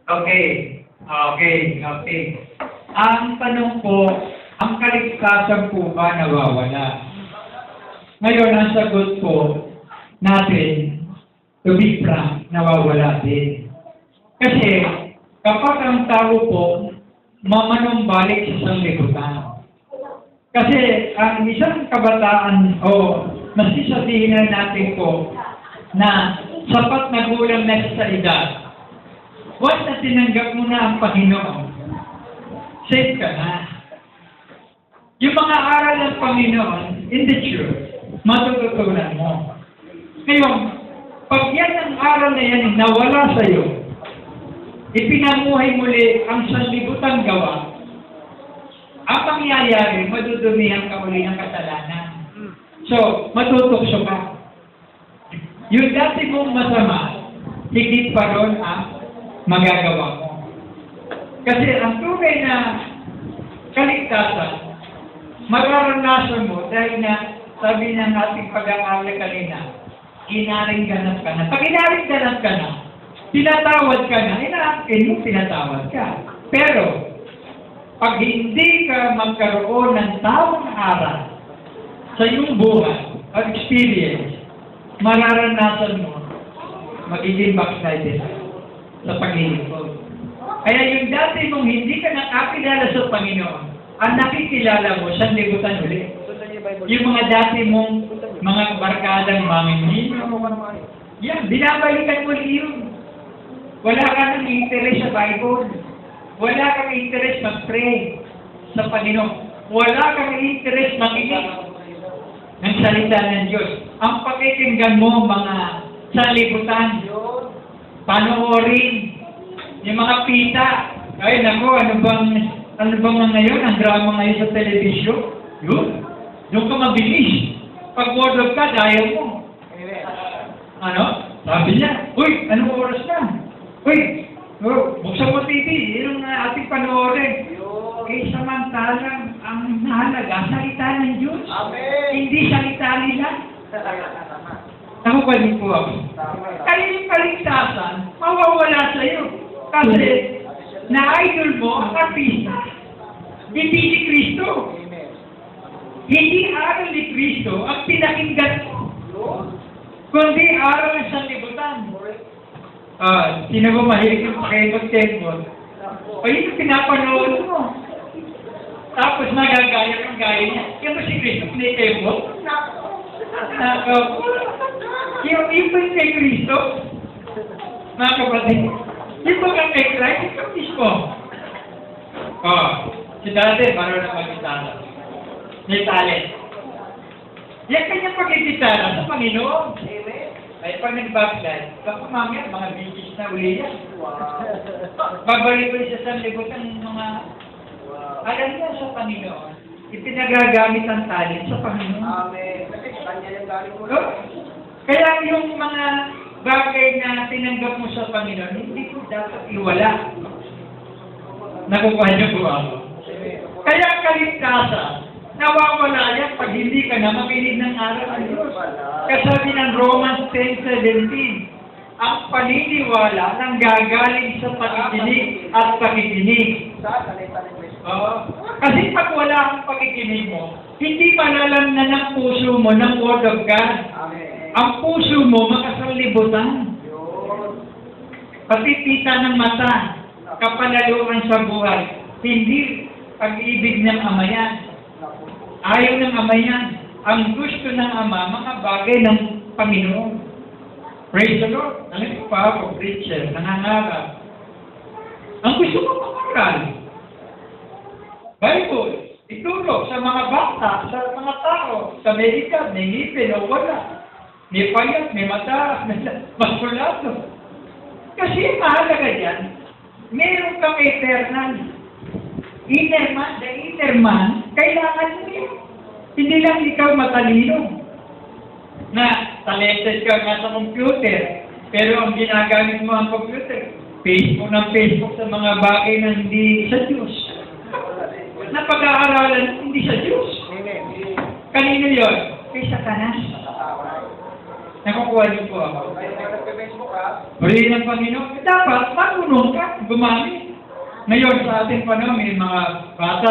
Okay. Okay. Ang tanong po, ang kaligtasan po ba nawawala? Ngayon, ang sagot po natin, to be frank, nawawala din. Kasi, kapag ang tao po, mamanumbalik sa sanglibutan. Kasi, ang isang kabataan, mas sabihin na natin po, na sapat na gulang na sa edad, once na tinanggap mo na ang Panginoon, safe ka na. Yung mga aral ng Panginoon, in the church, matututunan mo. Ngayon, pag yan ang aral na yan nawala sa'yo, ipinamuhay muli ang sanlibutan gawa, ang pangyayari, madudumihan ka muli ng kasalanan. So, matutokso ka. Yung dati mong masama, higit pa ron ang magagawa mo. Kasi ang tunay na kaligtasan, mararanasan mo dahil na sabi ng ating pag-aaral kanina, inaring ganap ka na. Pag inaring ganap ka na, pinatawad ka na, inaakin mo, pinatawad ka. Pero, pag hindi ka magkaroon ng tamang aral sa iyong buhay, o experience, mararanasan mo, magiging backslide sa Panginoon. Kaya yung dati mong hindi ka nakakilala sa Panginoon, ang nakikilala mo, sanlibutan ulit. Yung mga dati mong mga barkadang mamimino, yan, binabalikan mo yun. Wala ka ng interest sa Bible. Wala kang interest mag-pray sa Panginoon. Wala kang interest makinig ng salita ng Diyos. Ang pakikinggan mo, mga sanlibutan, panoorin, yung mga pita. Ay, nako, ano bang ngayon, ang drama ngayon sa telebisyon? Yun. Doon ka mabilis. Pag word of God, ayaw mo. Ano? Sabi niya, uy, anong oras na? Uy, buksan mo TV, yun ang ating panoorin. Eh, samantalang ang mahalaga, salita ng Diyos. Amen. Hindi salita nila. Nakukunin po ako. Kaya yung kaligtasan, mawawala sa'yo. Kasi, na-idol mo ang artista. Hindi si Kristo. Hindi aral ni Kristo ang pinakinggan mo. Kundi aral ng sanlibutan. Sino ba mahilig yung pakipag-table? O yun pinapanood mo. Tapos nagagaya ang gaya niya. Yan ba si Kristo pinitable? Yung ba kay Kristo? Mga kapatid, yung ba kay Christ? Ikaw mismo. Si dati, marunong na mag-gitara. May talent. Yan kanyang pag-gitara sa Panginoon. Ay, pag nag-backslide, baka mamaya, mga bitches na uli yan. Babalik ko siya sa libutan ng mga... Alam niya sa Panginoon, ipinagagamit ang talent sa Panginoon. Amen. Kasi kanya yung galing mo. Kaya yung mga bagay na tinanggap mo sa Panginoon, hindi ko dapat iwala. Nakukuha niyo po ako. Kaya kaligtasan, nawawala yan pag hindi ka na makinig ng aral ng Diyos. Kasabi ng Romans 10:17, ang paniniwala nang gagaling sa pakikinig at pakikinig. Kasi pag wala ang pakikinig mo, hindi malalamnan ng puso mo ng Word of God. Ang puso mo makasanlibutan. Patipita ng mata, kapalaluan sa buhay. Hindi pag-ibig ng Ama yan. Ayaw ng Ama yan. Ang gusto ng Ama, mga bagay ng Panginoon. Praise the Lord. Alam mo pa ako, preacher, nangangarap. Ang gusto mo pangaral. Bible, itulog sa mga bata, sa mga tao, sa Amerika, may ngipin o wala. May payat, may mataas, may maskulato. Kasi mahalaga yan, meron kang eternal. Inner man, the inner man, kailangan mo yun. Hindi lang ikaw matalino. Na talented ka nga sa computer, pero ang ginagamit mo ang computer, Facebook sa mga bagay na hindi sa Diyos. Na pag-aaralan, hindi sa Diyos. Kanino yun? Kay Satanas. Nakukuha niyo po ako. Purihin ng Panginoon. Dapat marunong ka gumamit. Ngayon sa ating panahon, may mga bata,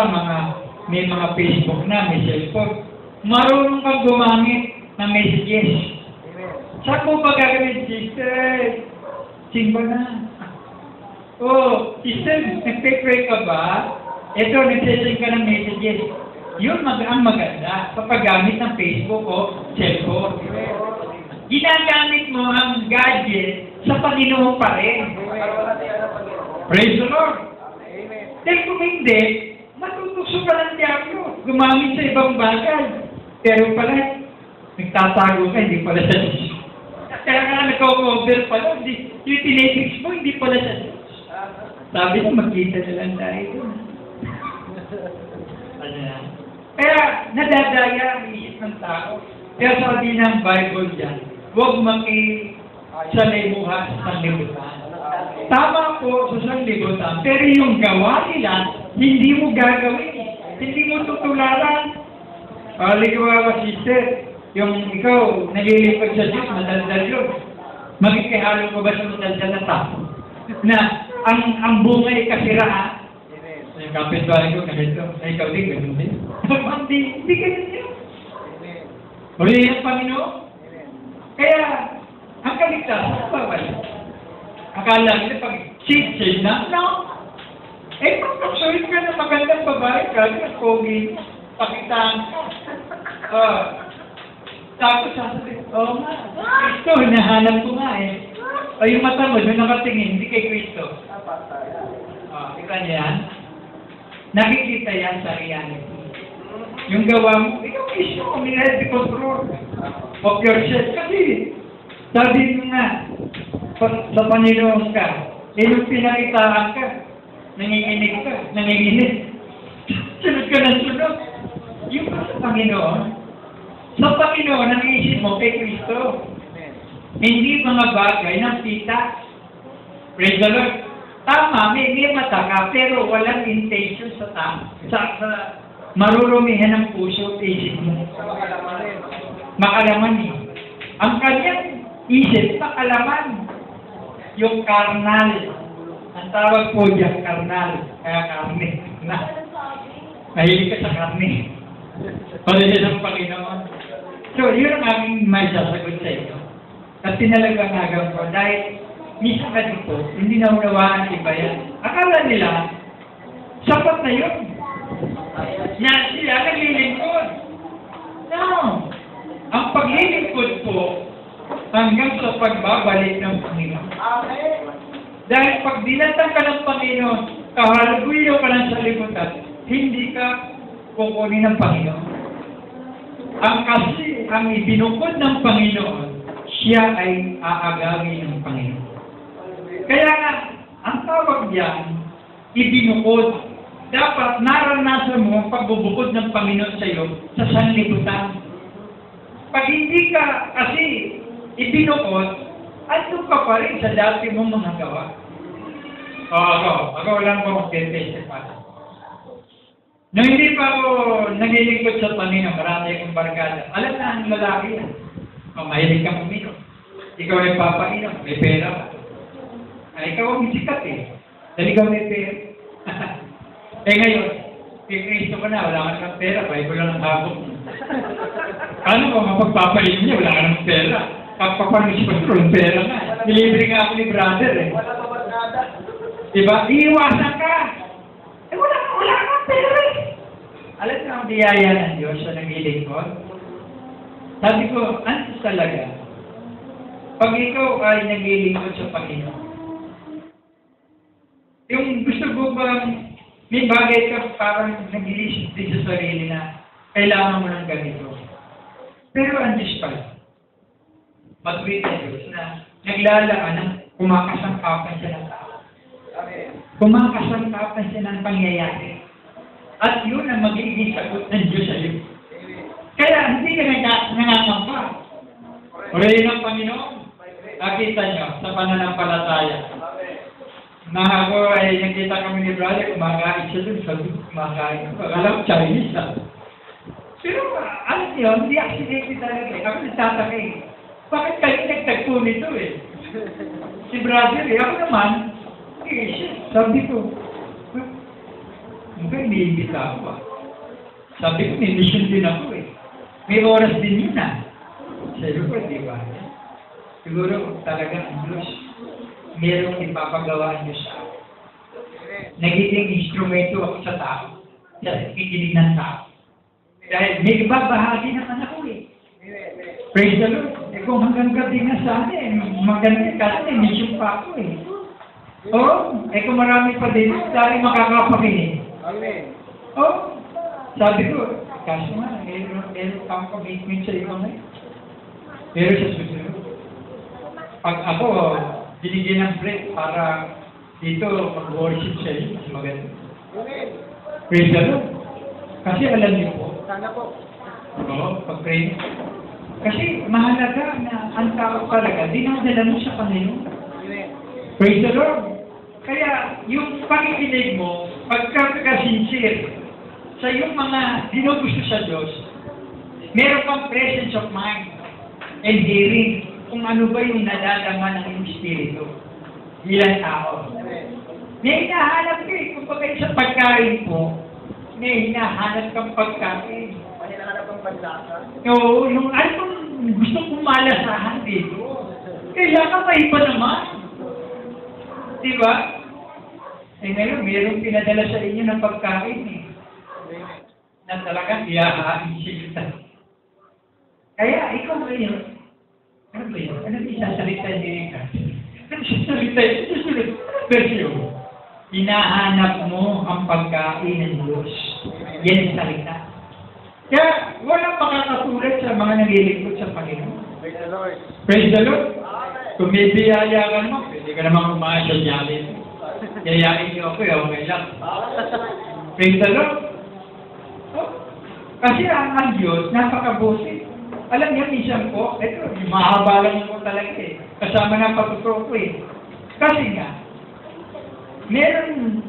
may mga Facebook na, may cellphone. Marunong kang gumamit ng messages. Saan mo ba gagawin, sister? Simba na. Oh, sister, nagpe-pray ka ba? Ito, nag-send ka ng messages. Yun ang maganda kapag gamit ng Facebook o cellphone. Ginagamit mo ang gadget sa Panginoon pa rin. Praise the Lord. Dahil kung hindi, matutukso ka ng diablo. Gumamit sa ibang bagay. Pero pala, nagtatago ka, hindi pala sa Diyos. Kaya nga nag-cover pala, yung tinetix mo, hindi pala sa Diyos. Sabi mo, magkita na lang tayo. Kaya nadadaya ang isip ng tao. Kaya sabi ng Bible dyan, huwag makisalimuha sa sanlibutan. Tama po sa sanlibutan, pero yung gawa nila, hindi mo gagawin. Hindi mo tutularan. Paligawa, sister, yung ikaw, nalilipad sa Diyos, madaldal yun. Magkikihalo ko ba sa madaldal na tao? Na ang bunga ay kasiraan. Yung kapitbahay ko, ganito. Ay, ikaw din, ganun din. Hindi ganun din. Purihin ang Panginoon. Kaya, ang kaligtasan, bawal. Akala nila pag sit-sit na, no? Eh, kung kapsulit ka na magandang babae ka, at pogi, pakitaan ka. Tapos sasabihin, oo nga, Kristo, hinahanap ko nga eh. O yung mata mo, doon nakatingin, hindi kay Kristo. Kita niya yan? Nakikita yan sa reality. Yung gawa mo, ikaw mismo, may healthy control of yourself. Kasi, sabi mo nga, sa Panginoon ka, yung pinakitaan ka, nanginginig ka, nanginginig. Sunod ka ng sunod. Yung sa Panginoon, ang isip mo kay Kristo. Hindi mga bagay ng kita. Praise the Lord. Tama, may mata ka, pero walang intention sa tao. Sa marurumihan ng puso, isip mo. Makalaman eh. Ang kanyang isip, makalaman. Yung karnal. Ang tawag po dyan, karnal. Kaya karne. Mahilig ka sa karne. Pwede sa Panginoon. So, yun ang aming may sasagot sa ito. At tinalagang agam ko, dahil misa ka dito, hindi na unawaan iba yan. Akala nila, sapat na yun. Na sila naglilingkod. No. Ang paglilingkod po, hanggang sa pagbabalik ng Panginoon. Dahil pag dinatang ka ng Panginoon, kahaluguyo ka ng salimutan, hindi ka kukunin ng Panginoon. Ang ibinukod ng Panginoon, siya ay aagawin ng Panginoon. Kaya nga, ang tawag diyan, ibinukod. Dapat naranasan mo ang pagbubukod ng Panginoon sa iyo sa sanlibutan. Pag hindi ka kasi ibinukod, andun ka pa rin sa dati mong mga gawa. Ako lang po mag-testify. Nung hindi pa ako naglilingkod sa Panginoon, marami akong barkada. Alam na ang lalaki yan. Mahilig kang uminom. Ikaw ay papainom, may pera ka. Ikaw ang sikat eh. Dahil ikaw may pera. Ngayon, kay Kristo ka na, wala ka ng pera, Bible lang ang habok mo. Ano ko, mapagpapainom niya, wala ka ng pera. Kapapanish pa ng pera nga. Nilibre nga ako ni brother eh. Diba? Iiwasan ka. Wala ka ng pera eh. Alam na ang biyaya ng Diyos sa nagilingkod? Sabi ko, ano talaga? Pag ikaw ay nagilingkod sa Panginoon, yung gusto ko bang may bagay ka parang nag-iisip din sa sarili na kailangan mo ng ganito. Pero ang Diyos pala, mag-wait ang Diyos na naglalaan ng kumakasangkapan siya ng tao. Kumakasangkapan siya ng pangyayari. At yun ang magiging sagot ng Diyos sa iyo. Kaya hindi ka nangangampa. Purihin ang Panginoon. Nakita nyo sa pananampalataya. Na ako ay nakita kami ni brother, kumakain siya dun. Sabi ko, kumakain. Alam ko, Chinese na. Pero alam niyo, hindi accidental talaga. Ako nagtataka eh. Bakit kayo nagtagpo nito eh? Si brother eh, ako naman, sabi ko, mukhang iniimbita ako ah. Sabi ko, may mission din ako eh. May oras din yun ah. Sabi ko, di ba? Siguro talaga ang Diyos, merong ipapagawa niyo sa akin. Nagiging instrumento ako sa tao, sa kikinig ng tao. Dahil may ibabahagi naman ako eh. Praise the Lord. Eh kung hanggang gabi na sana eh, maganda kasi may mission pa ako eh. Oo, eh kung marami pa din, dahil makakapakinig. Amen. Oo, sabi ko, kaso nga, meron kang commitment sa iyo ngayon. Pero sa susunod, pag ako, binigyan ng break para dito mag-worship sa iyo, mas maganda. Amen. Praise the Lord. Kasi alam niyo po, Sana po. oo, pag-pray. Kasi mahalaga na ang tao talaga, dinadala mo sa Panginoon. Amen. Praise the Lord. Kaya yung pakikinig mo, pagka-sincere sa yung mga ginugusto sa Diyos, meron kang presence of mind and hearing kung ano ba yung nadadama ng iyong espiritu bilang tao. Amen. May hinahanap ka eh. Kung pagkain sa pagkain po, may hinahanap kang pagkain. Pahinahanap ang panlasa. Oo, yung anong gusto kong malasahan dito. Kailangan pa iba naman. Di ba? Eh ngayon, mayroong pinadala sa inyo ng pagkain eh. Na talagang iyahain sila. Kaya, ikaw ngayon, ano ba yun? Ano yung sasalita niya ka? Ano sasalita yun? Susunod. Versiyon. Hinahanap mo ang pagkain ng Diyos. Yan ang salita. Kaya, walang makakatulad sa mga naglilingkod sa Panginoon. Praise the Lord. Praise the Lord. Kung may biyaya ka mo, pwede ka naman kumain sa Jollibee. Yayain niyo ako, okay lang. Praise the Lord. Oh, kasi ang Diyos, napakabuti. Alam niyo, minsan po, ito, mahaba lang po talaga eh. Kasama na patutuo ko eh. Kasi nga, meron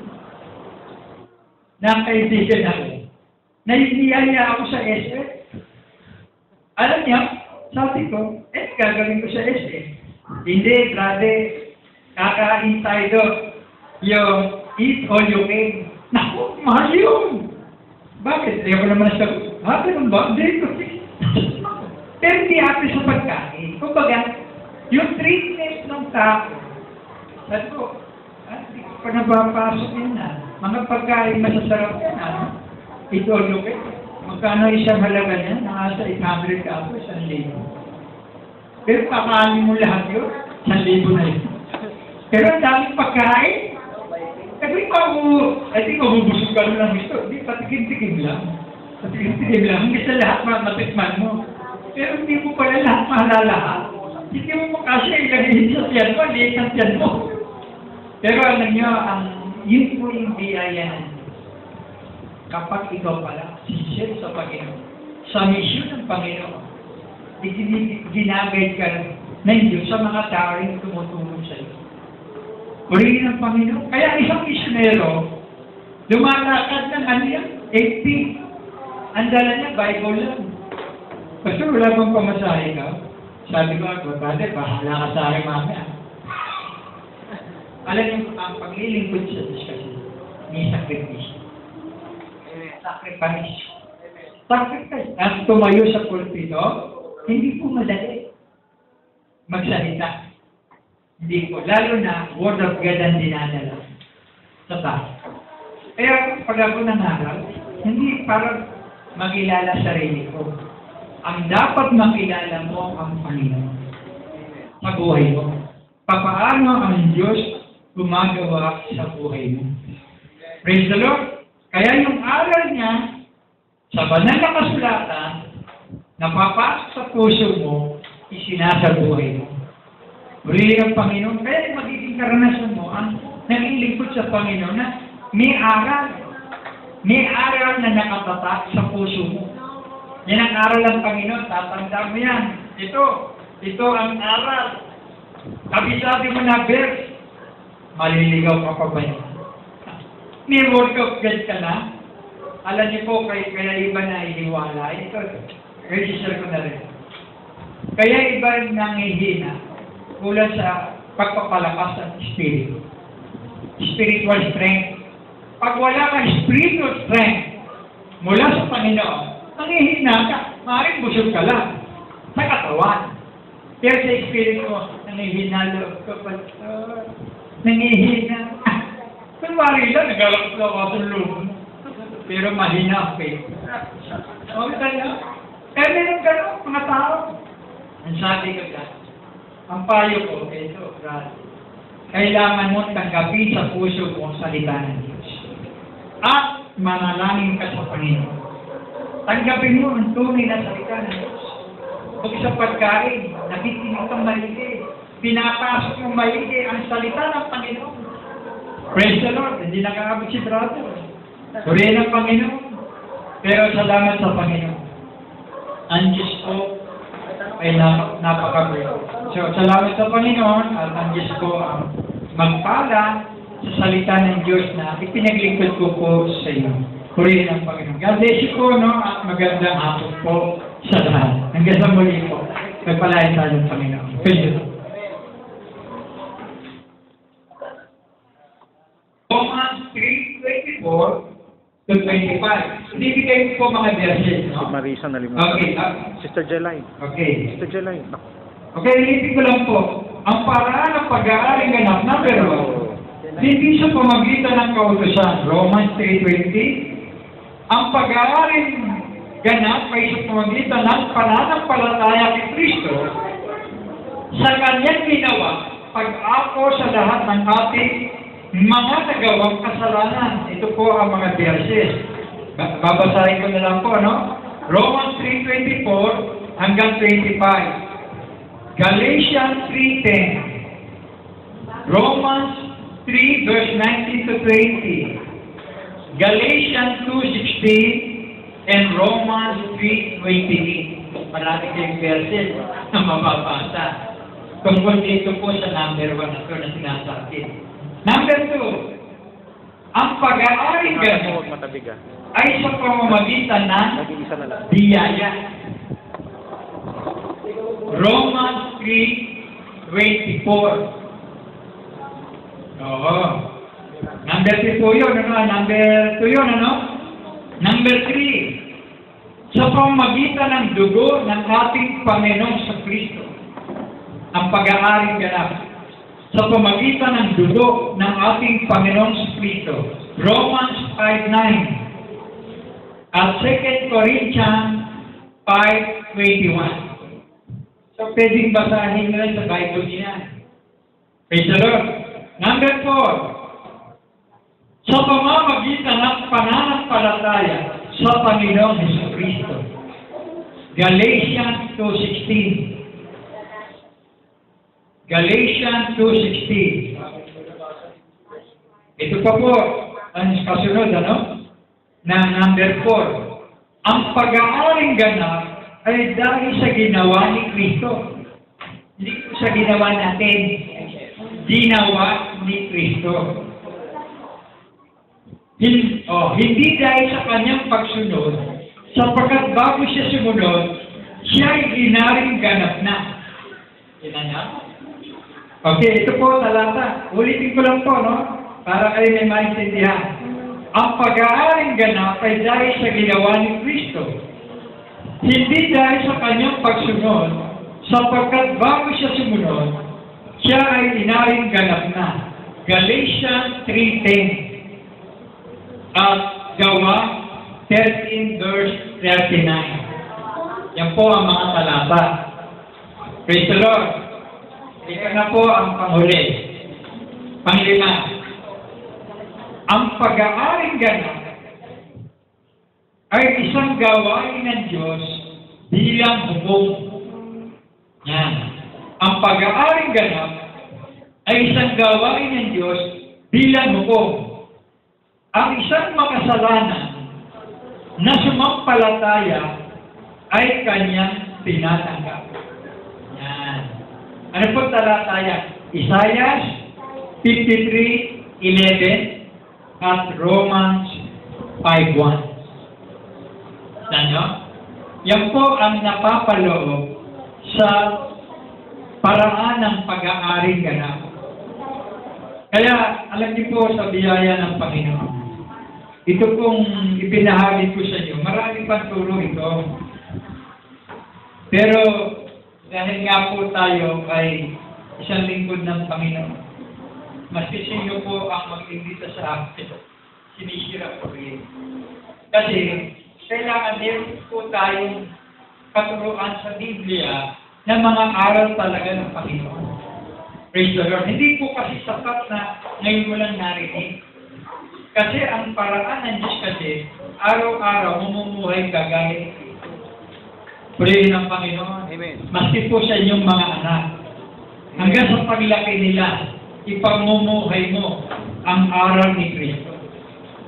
na kaibigan ako, naibiyaya ako sa SF. Alam niyo, sabi ko, gagawin ko sa SF. Hindi, brother, kakain tayo yung eat all you can. Naku, mahal yun. Bakit? Ayaw ko naman sa ganun ba? Hindi ko. Pero hindi happy sa pagkain. Kumbaga, yung treatment ng tao, sabi ko, hindi ko pa nabapasok yun na. Mga pagkain masasarap yan, eat all you can. Magkano isang halaga niya? Nasa 800 ka ako, 1,000. Pero kakain mo lahat yun, 1,000 na yun. Pero ang daming pagkain, kasi mabubusog ka lang gusto. Hindi, patikim-tikim lang. Patikim-tikim lang. Hindi sa lahat matikman mo. Pero hindi mo pala lahat malalahat. Hindi mo makasya ilagay sa tiyan mo, liit ang tiyan mo. Pero alam nyo, yun po yung biyaya kapag ikaw pala, sincere sa Panginoon, sa mission ng Panginoon, ginagay ka ng Diyos sa mga tao rin tumutulong sa iyo. Purihin ng Panginoon. Kaya isang misyonero, lumalakad ng ano yan? 80. Ang dala niya, Bible lang. Basta wala bang pamasahe ka? Sabi ko, brother, bahala ka sa akin mamaya. Alam niyo, ang paglilingkod sa Diyos kasi, may sakripisyo. Sacrifice. Sacrifice. Ang tumayo sa pulpito, hindi po madali magsalita. Hindi po. Lalo na, word of God ang dinadala sa tao. Kaya pag ako nangaral, hindi para makilala sarili ko. Ang dapat makilala mo ang Panginoon sa buhay mo. Papaano ang Diyos gumagawa sa buhay mo. Praise the Lord. Kaya yung aral niya sa banal na kasulatan, napapasok sa puso mo, isinasa buhay mo. Purihin ang Panginoon. Kaya magiging karanasan mo ang naging lingkod sa Panginoon na may aral. May aral na nakatatak sa puso mo. Yan ang aral ng Panginoon. Tatandaan mo yan. Ito ang aral. Sabi mo na verse, maliligaw ka pa ba yan? May word of God ka na? Alam niyo po, kaya iba na ihiwala. Ito, register ko na rin. Kaya iba rin nangihina mula sa pagpapalakas ng Espiritu. Spiritual strength. Pag wala kang spiritual strength mula sa Panginoon, nangihina ka. Maaaring busog ka lang sa katawan. Pero sa Espiritu mo, nangihina loob ka pa. Nangihina. Kunwari lang, nagalak-lakas ang loob mo. Pero mahina ang faith. Okay tayo? Kaya meron gano'n, mga tao. Ang sabi ko dyan, ang payo ko, ito, brad, kailangan mo tanggapin sa puso mo ang salita ng Diyos. At manalangin ka sa Panginoon. Tanggapin mo ang tunay na salita ng Diyos. Huwag sa pagkain, nakikinig kang maigi. Pinapasok mo maigi ang salita ng Panginoon. Praise the Lord, hindi nakaabot si brother. Suriin ang Panginoon. Pero salamat sa Panginoon. Ang Diyos ko ay napaka-great. So, salamat sa Panginoon at ang Diyos ko ang magpala sa salita ng Diyos na ipinaglingkod ko po sa iyo. Purihin ang Panginoon. God bless you po, no? At magandang hapon po sa lahat. Hanggang sa muli po. Nagpalain tayo ng Panginoon. Thank you. Romans 3:24 to 25. Ibigay ko po mga verses, no? Marisa nalimutan. Okay. Sister Jelay. Okay. Sister Jelay. Okay, ilipin ko lang po. Ang paraan ng pag-aaring ganap na pero hindi sa pamagitan ng kautusan. Romans 3:20. Ang pag-aaring ganap ay sa pamagitan ng pananampalataya kay Kristo sa kanyang ginawa pag-ako sa lahat ng ating mga nagawang kasalanan. Ito po ang mga verses. Babasahin ko na lang po, no? Romans 3:24 hanggang 25. Galatians 3:10. Romans 3 verse 19 to 20. Galatians 2:16 and Romans 3:28. Marami kayong verses na mababasa. Tungkol dito po sa number 1 na ito na sinasabi. Number 2, ang pag-aaring ganap Matabiga. ay sa pamamagitan ng Nag-iisa na lang. biyaya. Romans 3:24. Oo. Number 3 po yun, ano? Number 2 yun, ano? Number 3, sa pamamagitan ng dugo ng ating Panginoong sa Kristo. Ang pag-aaring ganap sa pamamagitan ng dugo ng ating Panginoong sa Kristo. Romans 5:9 at 2 Corinthians 5:21. So, pwedeng basahin nila sa Bible niya. Praise the Lord. Number 4, sa pamamagitan ng pananampalataya sa Panginoong Jesucristo. Galatians 2:16. Galatians 2:16. Ito pa po, ang kasunod, ano? Na number 4. Ang pag-aaring ganap ay dahil sa ginawa ni Kristo. Hindi sa ginawa natin. Ginawa ni Kristo. Hindi dahil sa kanyang pagsunod, sapagkat bago siya sumunod, siya ay ginaring ganap na. Inanap? Okay, ito po talata. Ulitin ko lang po, no? Para kayo may maintindihan. Ang pag-aaring ganap ay dahil sa ginawa ni Kristo. Hindi dahil sa kanyang pagsunod, sapagkat bago siya sumunod, siya ay inaring ganap na. Galatians 3:10 at Gawa 13 verse 39. Yan po ang mga talata. Praise the Lord. Ika na po ang panghuli. Panglima. Ang pag-aaring ganap ay isang gawain ng Diyos bilang hubog. Yan. Ang pag-aaring ganap ay isang gawain ng Diyos bilang hubog. Ang isang makasalanan na sumampalataya ay kanyang tinatanggap. Yan. Ano po talataya? Isaiah 53:11 at Romans 5:1. Ano? Yan po ang napapaloob sa paraan ng pag-aaring ganap. Kaya, alam niyo po sa biyaya ng Panginoon, ito pong ibinahagi ko sa inyo, maraming pantulong ito. Pero, dahil nga po tayo ay isang lingkod ng Panginoon, masisinyo po ang mag-imbita sa akin. Sinisira ko rin. Kasi, kailangan din po tayong katuruan sa Biblia ng mga aral talaga ng Panginoon. Praise the Lord. Hindi po kasi sapat na ngayon mo lang narinig. Kasi ang paraan ng Diyos kasi, araw-araw mamumuhay ka gaya. Purihin ng Panginoon. Amen. Maski po sa inyong mga anak. Hanggang sa paglaki nila, ipamumuhay mo ang aral ni Kristo.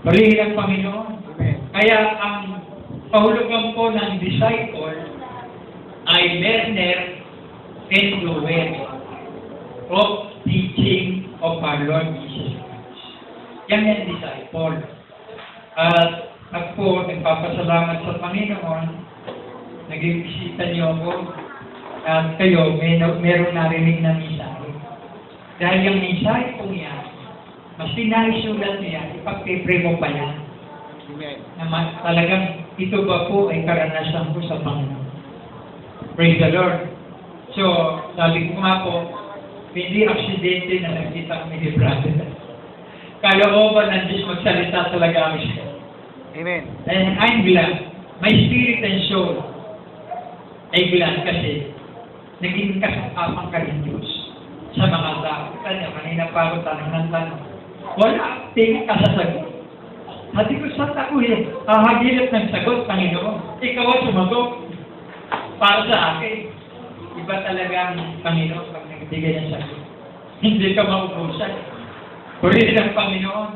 Purihin ng Panginoon. Amen. Kaya ang pahulugan po ng disciple ay learner and doer of teaching of our Lord Jesus Christ. Yan yung disciple. At ako, nagpapasalamat sa Panginoon, naging bisita niyo ako, at kayo, meron narinig na mensahe. Dahil yung mensahe po yan, mas pinahisulat niya, ipag-pray mo pa yan. Amen. Na talagang ito ba po ay karanasan ko sa Panginoon. Praise the Lord. So, sabi ko nga po, hindi aksidente na nagkita kami ni brother. Kalooban ng Diyos magsalita talaga kami siya. Amen. And I'm glad. My spirit and soul ay glad kasi naging kasapang ka rin Diyos sa mga tao. Kanya, kanina pa ako tanong ng tanong. Wala, tingin ka sa sagot. Sabi ko, saan ako eh? Hahagilap ng sagot, Panginoon. Ikaw ang sumagot para sa akin. Iba talaga ang Panginoon pag nagbigay ng sagot. Hindi ka maubusan. Purihin ng Panginoon.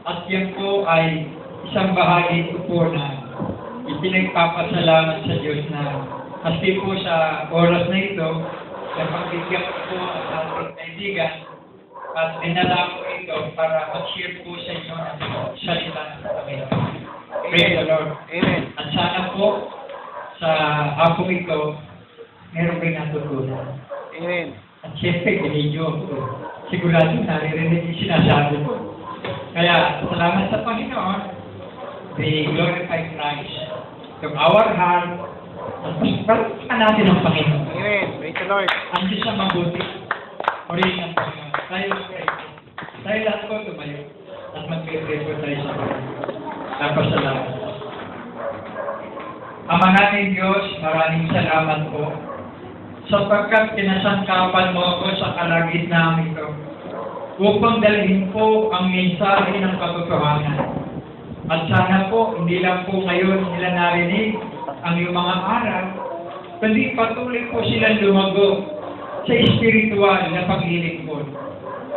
At yan po ay isang bahagi ko po na ipinagpapasalamat sa Diyos na kasi po sa oras na ito, napagbigyan ko po ang ating kaibigan at dinala ko ito para mag-share po sa inyo ng salita ng Panginoon. Praise the Lord. Amen. At sana po sa hapong ito, meron kayo natutunan. Amen. At siyempre, ninyo, sigurado naririnig yung sinasabi ko. Kaya, salamat sa Panginoon, we glorify Christ from our heart, at pagpapalagpan natin ang Panginoon. Amen. Praise the Lord. Ang Diyos ang mabuti. Purihin ang Panginoon. Tayo pray. Tayo lahat po tumayo. At mag-pray po tayo sa Panginoon. Tapos salamat. Ama namin Diyos, maraming salamat po sapagkat pinasangkapan mo ako sa kalagitnaan ito upang dalhin po ang mensahe ng katotohanan. At sana po, hindi lang po ngayon nila narinig ang iyong mga aral, kundi patuloy po silang lumago sa espiritual na paglilingkod.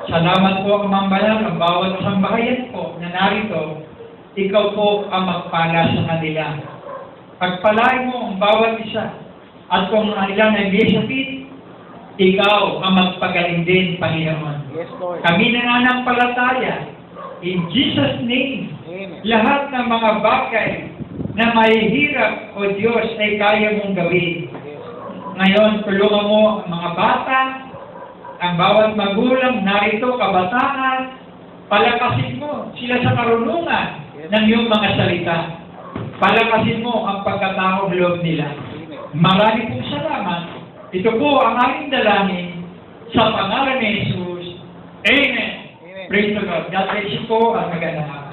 Salamat po, Amang Banal, ang bawat sambahayan po na narito, ikaw po ang magpala sa kanila. Pagpalain mo ang bawat isa, at kung ilang nag-iisapit, ikaw ang magpagaling din, Panginoon. Yes, Lord. Kami nananampalataya, in Jesus' name, Amen. lahat ng mga bagay na mahihirap, O Diyos, ay kaya mong gawin. Yes. Ngayon, tulungan mo ang mga bata, ang bawat magulang, narito, kabataan, palakasin mo sila sa karunungan ng iyong mga salita. Palakasin mo ang pagkataong loob nila. Marami pong salamat. Ito po ang aming dalangin sa pangalan ni Jesus. Amen. Amen. Praise the Lord. God bless you po at magandang araw.